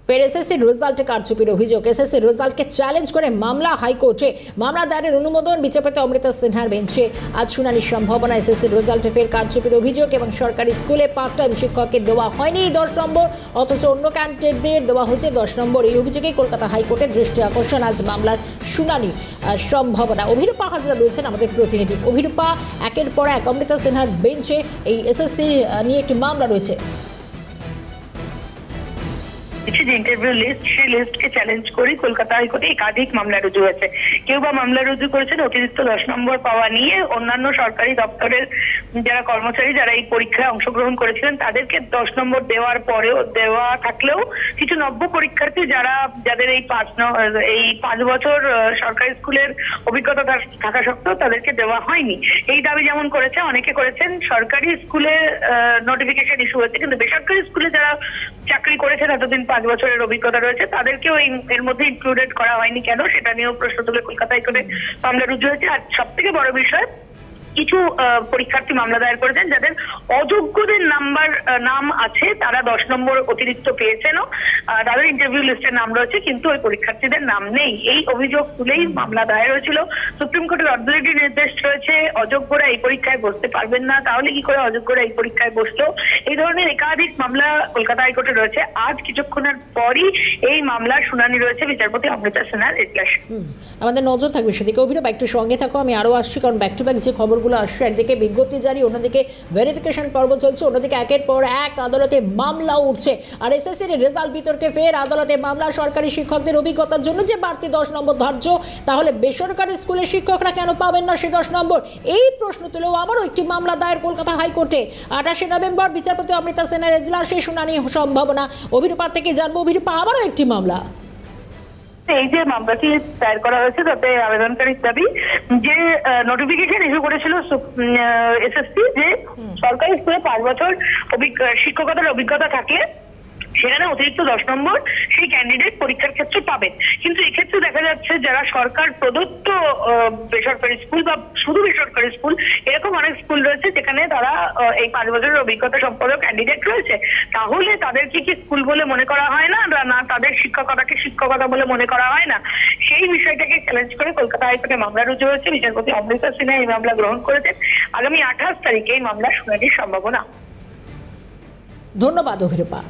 ফের এসএসসির রেজাল্টে কারচুপির অভিযোগ। এসএসসির রেজাল্টকে চ্যালেঞ্জ করে মামলা হাইকোর্টে। মামলা দায়েরের অনুমোদন বিচারপতি অমৃতা সিনহার বেঞ্চে। আজ শুনানির সম্ভাবনা। এসএসসির রেজাল্টে ফের কারচুপির অভিযোগ এবং সরকারি স্কুলে পার্ট টাইম শিক্ষককে দেওয়া হয়নি 10 নম্বর, অথচ অন্য ক্যান্ডিডেটদের দেওয়া হয়েছে 10 নম্বর। এই অভিযোগে কলকাতা হাইকোর্টের দৃষ্টি আকর্ষণ। আজ মামলার শুনানি সম্ভাবনা। অভিরূপা হাজরা রয়েছেন আমাদের প্রতিনিধি। অভিরূপা, একের পর এক অমৃতা সিনহার বেঞ্চে এই এসএসসি নিয়ে একটি মামলা রয়েছে। যে ইন্টারভিউ লিস্ট, সেই লিস্টকে চ্যালেঞ্জ করে কলকাতা হাইকোর্টে একাধিক মামলা রুজু হয়েছে। কেউ বা মামলা রুজু করেছেন অতিরিক্ত 10 নম্বর পাওয়া নিয়ে। অন্যান্য সরকারি দপ্তরের যারা কর্মচারী যারা এই পরীক্ষায় অংশগ্রহণ করেছিলেন তাদেরকে 10 নম্বর দেওয়ার পরেও দেওয়া থাকলেও কিছু নব্য পরীক্ষার্থী যাদের এই 5 বছর সরকারি স্কুলের অভিজ্ঞতা থাকা সত্ত্বেও তাদেরকে দেওয়া হয়নি। এই দাবি যেমন করেছে, অনেকে করেছেন সরকারি স্কুলে নোটিফিকেশন ইস্যু হয়েছে, কিন্তু বেসরকারি স্কুলে যারা চাকরি করেছেন এতদিন 5 বছরের অভিজ্ঞতা রয়েছে তাদেরকেও এর মধ্যে ইনক্লুডেড করা হয়নি কেন, সেটা নিয়েও প্রশ্ন তুলে কলকাতা হাইকোর্টে মামলা রুজু হয়েছে। আর সব থেকে বড় বিষয়, কিছু পরীক্ষার্থী মামলা দায়ের করেছেন যাদের অযোগ্যদের নাম আছে, তারা 10 নম্বর অতিরিক্ত পেয়েছেনও, তাদের ইন্টারভিউ লিস্টের নাম রয়েছে কিন্তু ওই পরীক্ষার্থীদের নাম নেই। এই অভিযোগ তুলেই মামলা দায়ের হয়েছিল। সুপ্রিম কোর্টের অথরিটি নির্দেশ রয়েছে অযোগ্যরা এই পরীক্ষায় বসতে পারবেন না, তাহলে কি করে অযোগ্যরা এই পরীক্ষায় বসলো? এই ধরনের একাধিক মামলা কলকাতা হাইকোর্টে রয়েছে। আজ কিছুক্ষণের পরই এই মামলার শুনানি রয়েছে বিচারপতি অমৃতা সিনহার এজলাসে। আমাদের নজর থাকবে সেদিকে। অভিনব, একটু সঙ্গে থাকো, আমি আরো আসছি, কারণ ব্যাক টু ব্যাক যে খবরগুলো আসছে, একদিকে বিজ্ঞপ্তি জারি, অন্যদিকে ভেরিফিকেশন পর্ব চলছে, অন্যদিকে একের পর এক আদালতে মামলা উঠছে। আর এসএসসির রেজাল্ট বিতর্কে ফের আদালতে মামলা। সরকারি শিক্ষকদের অভিজ্ঞতার জন্য যে বাড়তি 10 নম্বর ধার্য, তাহলে বেসরকারি স্কুলের শিক্ষকরা কেন পাবেন না সেই 10 নম্বর? এই প্রশ্ন তুলেও আবারও একটি মামলা দায়ের কলকাতা হাইকোর্টে। 28 নভেম্বর বিচারপতি অমৃতা সিনহার এজলাসে শুনানি সম্ভাবনা। অভিরূপা থেকে জানবো, অভিরূপা, আবারও একটি মামলা। এই যে মামলাটি দায়ের করা হয়েছে তাতে আবেদনকারীর দাবি যে নোটিফিকেশন ইস্যু করেছিল এসএসসি যে সরকারি স্কুলে 5 বছর শিক্ষকতার অভিজ্ঞতা থাকলে সেখানে অতিরিক্ত 10 নম্বর সেই ক্যান্ডিডেট পরীক্ষার ক্ষেত্রে পাবেন। কিন্তু এক্ষেত্রে দেখা যাচ্ছে যারা সরকার প্রদত্ত বেসরকারি স্কুল বা শুধু বেসরকারি স্কুল, এরকম অনেক স্কুল রয়েছে যেখানে তারা এই 5 বছরের অভিজ্ঞতা সম্পন্ন ক্যান্ডিডেট রয়েছে। তাহলে তাদেরকে কি স্কুল বলে মনে করা হয় না, না তাদের শিক্ষকতাকে শিক্ষকতা বলে মনে করা হয় না? সেই বিষয়টাকে চ্যালেঞ্জ করে কলকাতা হাইকোর্টে মামলা রুজু হয়েছে। বিচারপতি অমৃতা সিনহা এই মামলা গ্রহণ করেছেন। আগামী 28 তারিখে এই মামলার শুনানির সম্ভাবনা। ধন্যবাদ অভিরূপা।